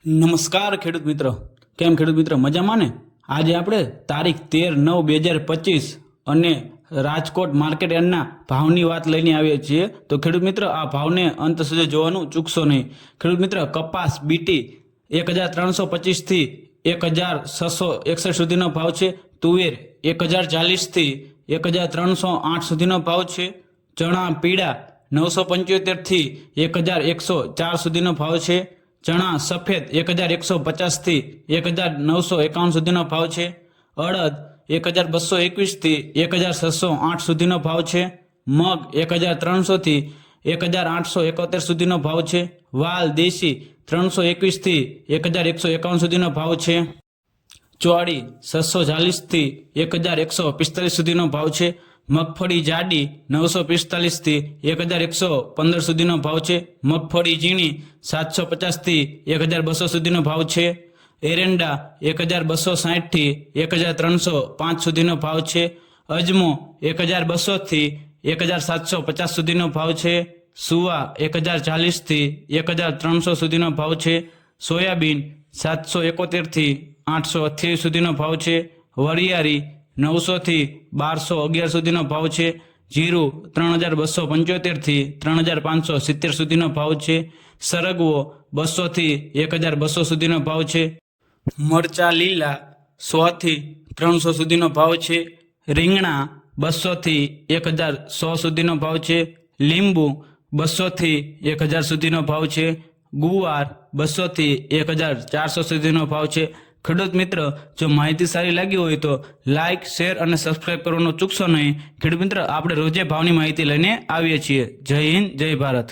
નમસ્કાર ખેડૂત મિત્રો, કેમ ખેડૂત મિત્રો મજામાં ને? આજે આપણે તારીખ 13/9/2025 અને રાજકોટ માર્કેટ યાર્ડના ભાવની વાત લઈને આવીએ છીએ. તો ખેડૂત મિત્રો આ ભાવને અંત સુધી જોવાનું ચૂકશો નહીં. ખેડૂત મિત્રો કપાસ બીટી 1325 થી 1661 સુધીનો ભાવ છે. તુવેર 1040 થી 1308 સુધીનો ભાવ છે. ચણા પીળા 975 થી 1104 સુધીનો ભાવ છે. ચણા સફેદ 1150 થી 1951 સુધીનો ભાવ છે. અડદ 1221 થી 1608 સુધીનો ભાવ છે. મગ 1300 થી 1871 સુધીનો ભાવ છે. વાલ દેશી 321 થી 1151 સુધીનો ભાવ છે. ચોળી 640 થી 1145 સુધીનો ભાવ છે. મગફળી જાડી 945 થી 1115 સુધીનો ભાવ છે. મગફળી ઝીણી 750 થી 1200 સુધીનો ભાવ છે. એરંડા 1260 થી 1305 સુધીનો ભાવ છે. અજમો 1200 થી 1750 સુધીનો ભાવ છે. સુવા 1040 થી 1300 સુધીનો ભાવ છે. સોયાબીન 771 થી 828 સુધીનો ભાવ છે. વરિયાળી 900 થી 1211 સુધીનો ભાવ છે. જીરું 3275 થી 3570 સુધીનો ભાવ છે. સરગવો 200 થી 1200 સુધીનો ભાવ છે. મરચા લીલા 100 થી 300 સુધીનો ભાવ છે. રીંગણા 200 થી 1100 સુધીનો ભાવ છે. લીંબુ 200 થી 1000 સુધીનો ભાવ છે. ગુવાર 200 થી 1400 સુધીનો ભાવ છે. ખેડૂત મિત્ર, જો માહિતી સારી લાગી હોય તો લાઇક, શેર અને સબસ્ક્રાઇબ કરવાનું ચૂકશો નહીં. ખેડૂત મિત્ર, આપણે રોજે ભાવની માહિતી લઈને આવીએ છીએ. જય હિન્દ, જય ભારત.